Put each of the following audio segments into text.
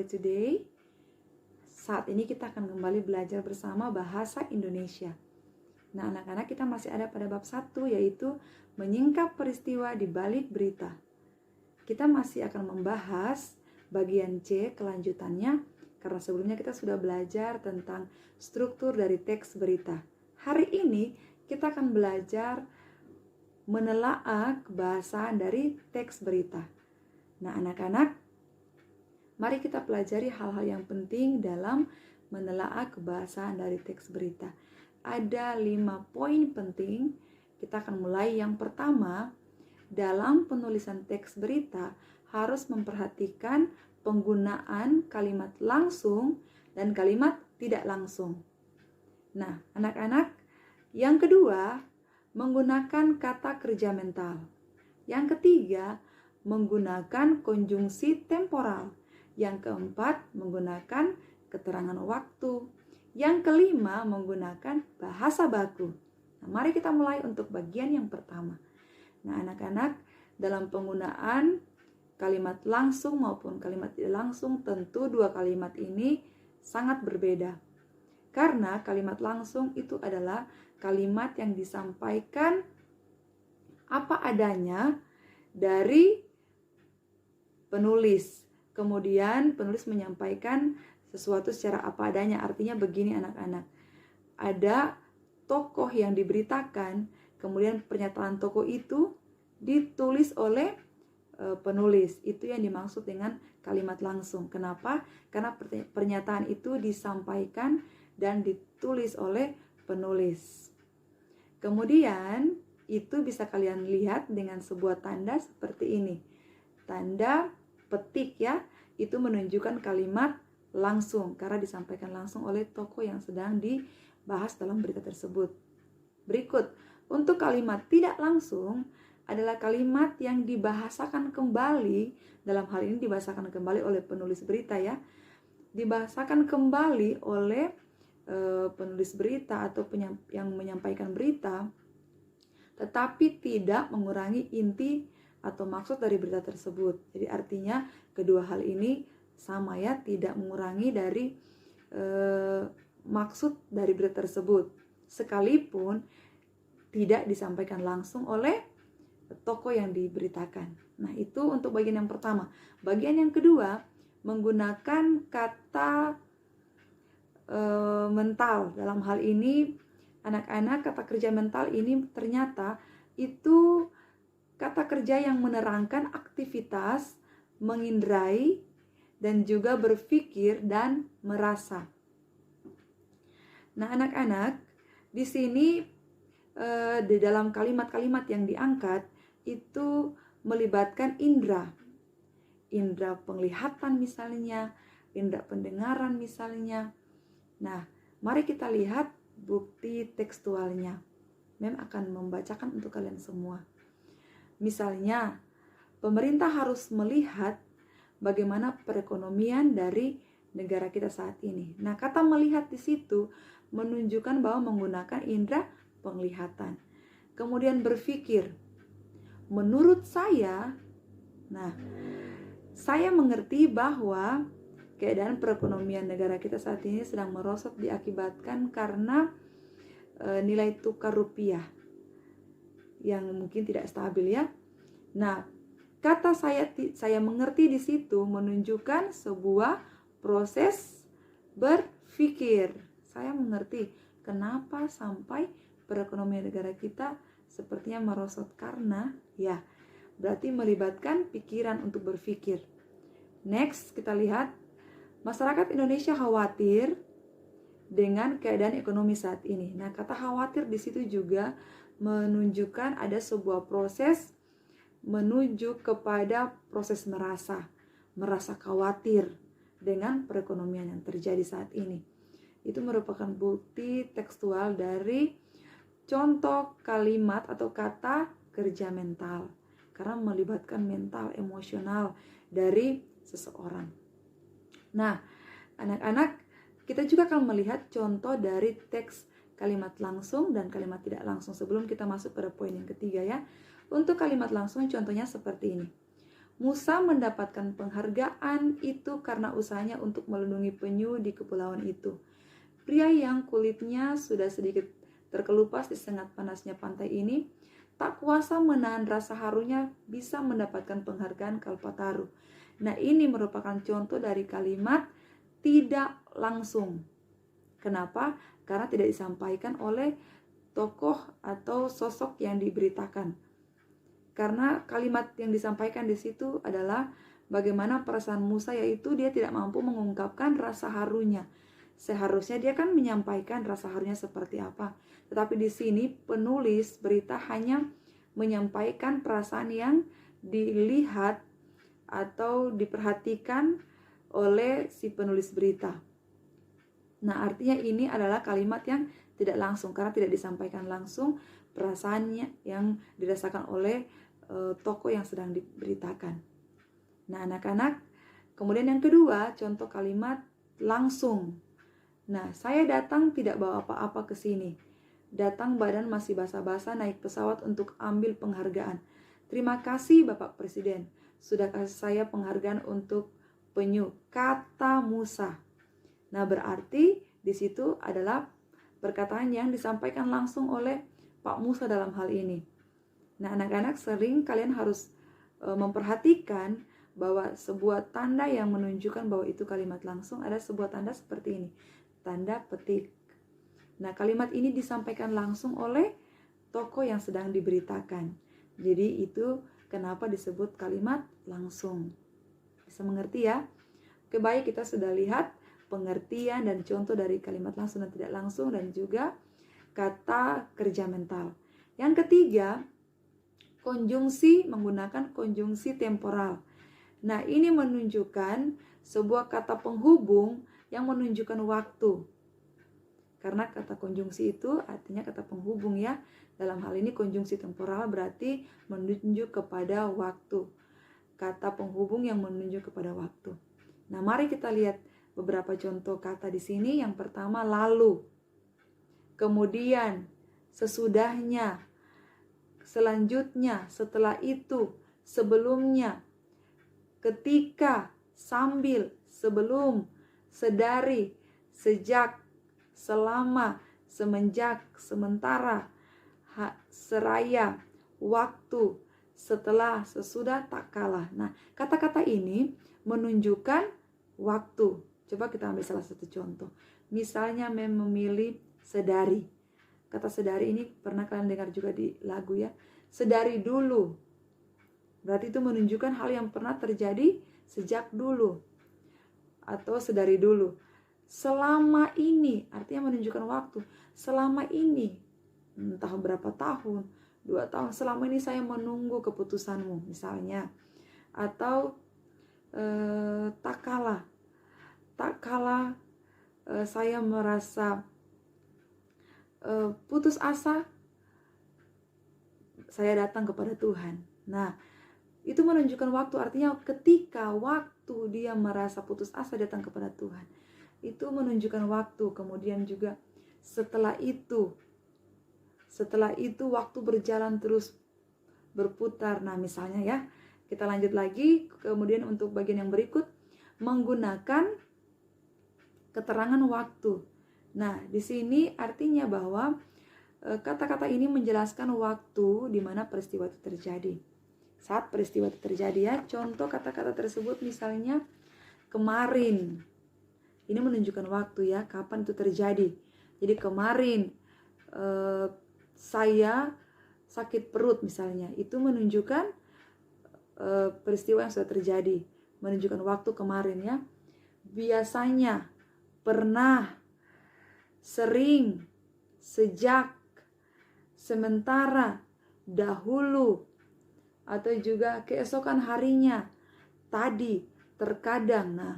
Story Today. Saat ini kita akan kembali belajar bersama bahasa Indonesia. Nah, anak-anak, kita masih ada pada bab 1, yaitu menyingkap peristiwa di balik berita. Kita masih akan membahas bagian C kelanjutannya, karena sebelumnya kita sudah belajar tentang struktur dari teks berita. Hari ini kita akan belajar menelaah kebahasaan dari teks berita. Nah, anak-anak, mari kita pelajari hal-hal yang penting dalam menelaah kebahasaan dari teks berita. Ada 5 poin penting. Kita akan mulai. Yang pertama, dalam penulisan teks berita harus memperhatikan penggunaan kalimat langsung dan kalimat tidak langsung. Nah, anak-anak, yang kedua, menggunakan kata kerja mental. Yang ketiga, menggunakan konjungsi temporal. Yang keempat, menggunakan keterangan waktu. Yang kelima, menggunakan bahasa baku. Nah, mari kita mulai untuk bagian yang pertama. Nah, anak-anak, dalam penggunaan kalimat langsung maupun kalimat tidak langsung, tentu dua kalimat ini sangat berbeda. Karena kalimat langsung itu adalah kalimat yang disampaikan apa adanya dari penulis. Kemudian penulis menyampaikan sesuatu secara apa adanya. Artinya begini anak-anak. Ada tokoh yang diberitakan, kemudian pernyataan tokoh itu ditulis oleh penulis. Itu yang dimaksud dengan kalimat langsung. Kenapa? Karena pernyataan itu disampaikan dan ditulis oleh penulis. Kemudian itu bisa kalian lihat dengan sebuah tanda seperti ini. Tanda petik ya, itu menunjukkan kalimat langsung karena disampaikan langsung oleh tokoh yang sedang dibahas dalam berita tersebut. Berikut, untuk kalimat tidak langsung adalah kalimat yang dibahasakan kembali, dalam hal ini dibahasakan kembali oleh penulis berita ya. Dibahasakan kembali oleh penulis berita atau yang menyampaikan berita, tetapi tidak mengurangi inti atau maksud dari berita tersebut. Jadi artinya kedua hal ini sama ya, tidak mengurangi dari maksud dari berita tersebut, sekalipun tidak disampaikan langsung oleh tokoh yang diberitakan. Nah, itu untuk bagian yang pertama. Bagian yang kedua, menggunakan kata mental. Dalam hal ini, anak-anak, kata kerja mental ini ternyata itu kata kerja yang menerangkan aktivitas, mengindrai, dan juga berpikir dan merasa. Nah, anak-anak, di sini di dalam kalimat-kalimat yang diangkat itu melibatkan indera. Indera penglihatan misalnya, indera pendengaran misalnya. Nah, mari kita lihat bukti tekstualnya. Mem akan membacakan untuk kalian semua. Misalnya, pemerintah harus melihat bagaimana perekonomian dari negara kita saat ini. Nah, kata melihat di situ menunjukkan bahwa menggunakan indera penglihatan. Kemudian berpikir, menurut saya, nah, saya mengerti bahwa keadaan perekonomian negara kita saat ini sedang merosot diakibatkan karena nilai tukar rupiah yang mungkin tidak stabil ya. Nah, kata saya mengerti di situ menunjukkan sebuah proses berpikir. Saya mengerti kenapa sampai perekonomian negara kita sepertinya merosot karena ya, berarti melibatkan pikiran untuk berpikir. Next, kita lihat masyarakat Indonesia khawatir dengan keadaan ekonomi saat ini. Nah, kata khawatir di situ juga menunjukkan ada sebuah proses menuju kepada proses merasa khawatir dengan perekonomian yang terjadi saat ini. Itu merupakan bukti tekstual dari contoh kalimat atau kata kerja mental, karena melibatkan mental, emosional dari seseorang. Nah, anak-anak, kita juga akan melihat contoh dari teks kalimat langsung dan kalimat tidak langsung sebelum kita masuk pada poin yang ketiga ya. Untuk kalimat langsung contohnya seperti ini. Musa mendapatkan penghargaan itu karena usahanya untuk melindungi penyu di kepulauan itu. Pria yang kulitnya sudah sedikit terkelupas di sengat panasnya pantai ini tak kuasa menahan rasa harunya bisa mendapatkan penghargaan Kalpataru. Nah, ini merupakan contoh dari kalimat tidak langsung. Kenapa? Karena tidak disampaikan oleh tokoh atau sosok yang diberitakan. Karena kalimat yang disampaikan di situ adalah bagaimana perasaan Musa, yaitu dia tidak mampu mengungkapkan rasa harunya. Seharusnya dia kan menyampaikan rasa harunya seperti apa. Tetapi di sini penulis berita hanya menyampaikan perasaan yang dilihat atau diperhatikan oleh si penulis berita. Nah, artinya ini adalah kalimat yang tidak langsung karena tidak disampaikan langsung perasaannya yang dirasakan oleh tokoh yang sedang diberitakan. Nah, anak-anak, kemudian yang kedua, contoh kalimat langsung. Nah, saya datang tidak bawa apa-apa ke sini. Datang badan masih basah-basah naik pesawat untuk ambil penghargaan. Terima kasih Bapak Presiden, sudah kasih saya penghargaan untuk penyu, kata Musa. Nah, berarti di situ adalah perkataan yang disampaikan langsung oleh Pak Musa dalam hal ini. Nah, anak-anak, sering kalian harus memperhatikan bahwa sebuah tanda yang menunjukkan bahwa itu kalimat langsung ada sebuah tanda seperti ini. Tanda petik. Nah, kalimat ini disampaikan langsung oleh tokoh yang sedang diberitakan. Jadi itu kenapa disebut kalimat langsung. Bisa mengerti ya? Oke, baik, kita sudah lihat pengertian dan contoh dari kalimat langsung dan tidak langsung dan juga kata kerja mental. Yang ketiga, konjungsi menggunakan konjungsi temporal. Nah, ini menunjukkan sebuah kata penghubung yang menunjukkan waktu. Karena kata konjungsi itu artinya kata penghubung ya. Dalam hal ini konjungsi temporal berarti menunjuk kepada waktu. Kata penghubung yang menunjuk kepada waktu. Nah, mari kita lihat beberapa contoh kata di sini. Yang pertama, lalu. Kemudian, sesudahnya. Selanjutnya, setelah itu, sebelumnya. Ketika, sambil, sebelum, sedari, sejak, selama, semenjak, sementara, seraya, waktu, setelah, sesudah, tak kalah. Nah, kata-kata ini menunjukkan waktu. Coba kita ambil salah satu contoh. Misalnya memilih sedari. Kata sedari ini pernah kalian dengar juga di lagu ya. Sedari dulu. Berarti itu menunjukkan hal yang pernah terjadi sejak dulu. Atau sedari dulu. Selama ini, artinya menunjukkan waktu. Selama ini, entah berapa tahun, 2 tahun, selama ini saya menunggu keputusanmu misalnya. Atau tak kalah saya merasa putus asa, saya datang kepada Tuhan. Nah, itu menunjukkan waktu, artinya ketika waktu dia merasa putus asa datang kepada Tuhan, itu menunjukkan waktu. Kemudian juga setelah itu waktu berjalan terus berputar. Nah, misalnya ya, kita lanjut lagi. Kemudian untuk bagian yang berikut, menggunakan keterangan waktu. Nah, di sini artinya bahwa kata-kata ini menjelaskan waktu di mana peristiwa itu terjadi. Saat peristiwa itu terjadi ya. Contoh kata-kata tersebut misalnya kemarin. Ini menunjukkan waktu ya, kapan itu terjadi. Jadi kemarin saya sakit perut misalnya. Itu menunjukkan peristiwa yang sudah terjadi. Menunjukkan waktu kemarin ya. Biasanya, pernah, sering, sejak, sementara, dahulu, atau juga keesokan harinya, tadi, terkadang. Nah,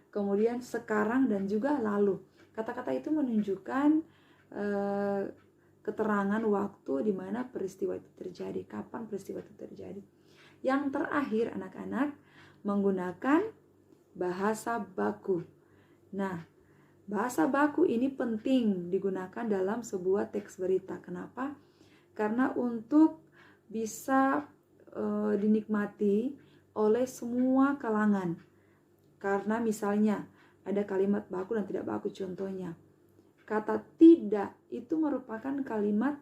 kemudian sekarang dan juga lalu. Kata-kata itu menunjukkan keterangan waktu di mana peristiwa itu terjadi, kapan peristiwa itu terjadi. Yang terakhir, anak-anak, menggunakan bahasa baku. Nah, bahasa baku ini penting digunakan dalam sebuah teks berita. Kenapa? Karena untuk bisa dinikmati oleh semua kalangan. Karena misalnya ada kalimat baku dan tidak baku contohnya. Kata tidak itu merupakan kalimat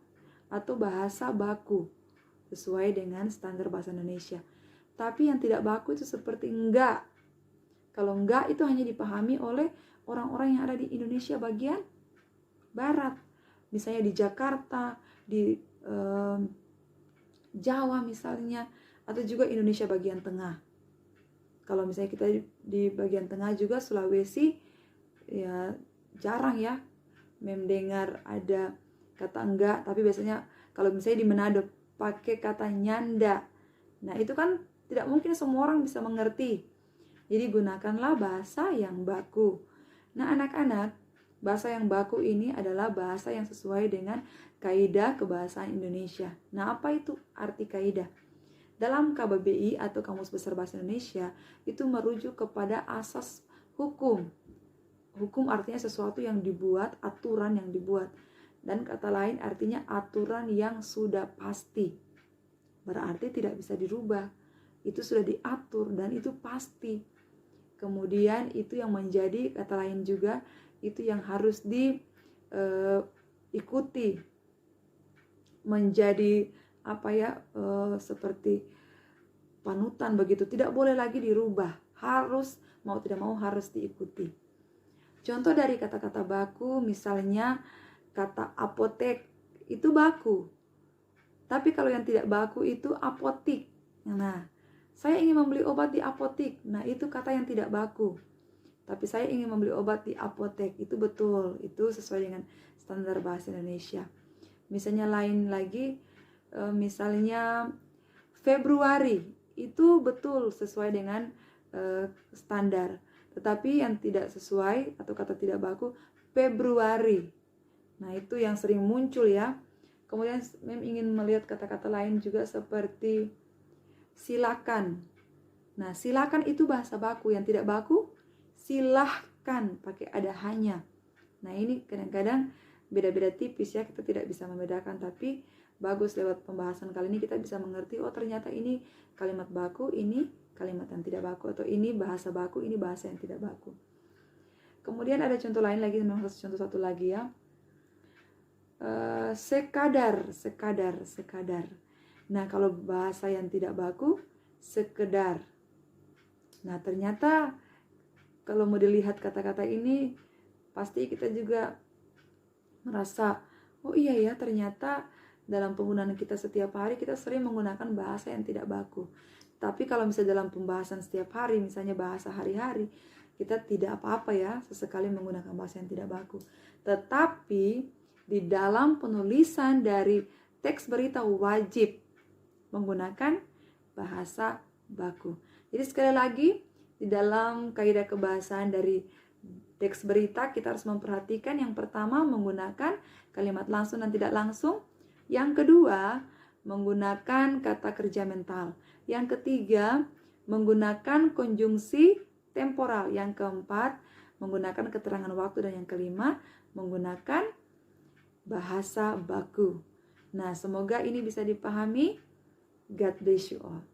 atau bahasa baku sesuai dengan standar bahasa Indonesia. Tapi yang tidak baku itu seperti enggak. Kalau enggak itu hanya dipahami oleh orang-orang yang ada di Indonesia bagian barat. Misalnya di Jakarta, di Jawa misalnya, atau juga Indonesia bagian tengah. Kalau misalnya kita di bagian tengah juga Sulawesi, ya jarang ya mendengar ada kata enggak, tapi biasanya kalau misalnya di Manado pakai kata nyanda. Nah, itu kan tidak mungkin semua orang bisa mengerti. Jadi gunakanlah bahasa yang baku. Nah, anak-anak, bahasa yang baku ini adalah bahasa yang sesuai dengan kaidah kebahasaan Indonesia. Nah, apa itu arti kaidah? Dalam KBBI atau Kamus Besar Bahasa Indonesia, itu merujuk kepada asas hukum. Hukum artinya sesuatu yang dibuat, aturan yang dibuat. Dan kata lain artinya aturan yang sudah pasti. Berarti tidak bisa dirubah. Itu sudah diatur dan itu pasti. Kemudian itu yang menjadi, kata lain juga, itu yang harus diikuti. Menjadi seperti panutan begitu. Tidak boleh lagi dirubah. Harus, mau tidak mau harus diikuti. Contoh dari kata-kata baku, misalnya kata apotek, itu baku. Tapi kalau yang tidak baku itu apotik. Nah, saya ingin membeli obat di apotik. Nah, itu kata yang tidak baku. Tapi saya ingin membeli obat di apotek. Itu betul. Itu sesuai dengan standar bahasa Indonesia. Misalnya lain lagi, misalnya Februari. Itu betul sesuai dengan standar. Tetapi yang tidak sesuai atau kata tidak baku, Februari. Nah, itu yang sering muncul ya. Kemudian Mem ingin melihat kata-kata lain juga seperti silakan. Nah, silakan itu bahasa baku. Yang tidak baku, silahkan, pakai ada hanya. Nah, ini kadang-kadang beda-beda tipis ya, kita tidak bisa membedakan. Tapi bagus lewat pembahasan kali ini kita bisa mengerti, oh ternyata ini kalimat baku, ini kalimat yang tidak baku, atau ini bahasa baku, ini bahasa yang tidak baku. Kemudian ada contoh lain lagi, memang contoh satu lagi ya. Sekadar. Nah, kalau bahasa yang tidak baku, sekedar. Nah, ternyata kalau mau dilihat kata-kata ini, pasti kita juga merasa, oh iya ya, ternyata dalam penggunaan kita setiap hari kita sering menggunakan bahasa yang tidak baku. Tapi kalau misalnya dalam pembahasan setiap hari, misalnya bahasa hari-hari, kita tidak apa-apa ya sesekali menggunakan bahasa yang tidak baku. Tetapi di dalam penulisan dari teks berita wajib menggunakan bahasa baku. Jadi sekali lagi, di dalam kaidah kebahasaan dari teks berita kita harus memperhatikan yang pertama menggunakan kalimat langsung dan tidak langsung. Yang kedua, menggunakan kata kerja mental. Yang ketiga, menggunakan konjungsi temporal. Yang keempat, menggunakan keterangan waktu. Dan yang kelima, menggunakan bahasa baku. Nah, semoga ini bisa dipahami. God bless you all.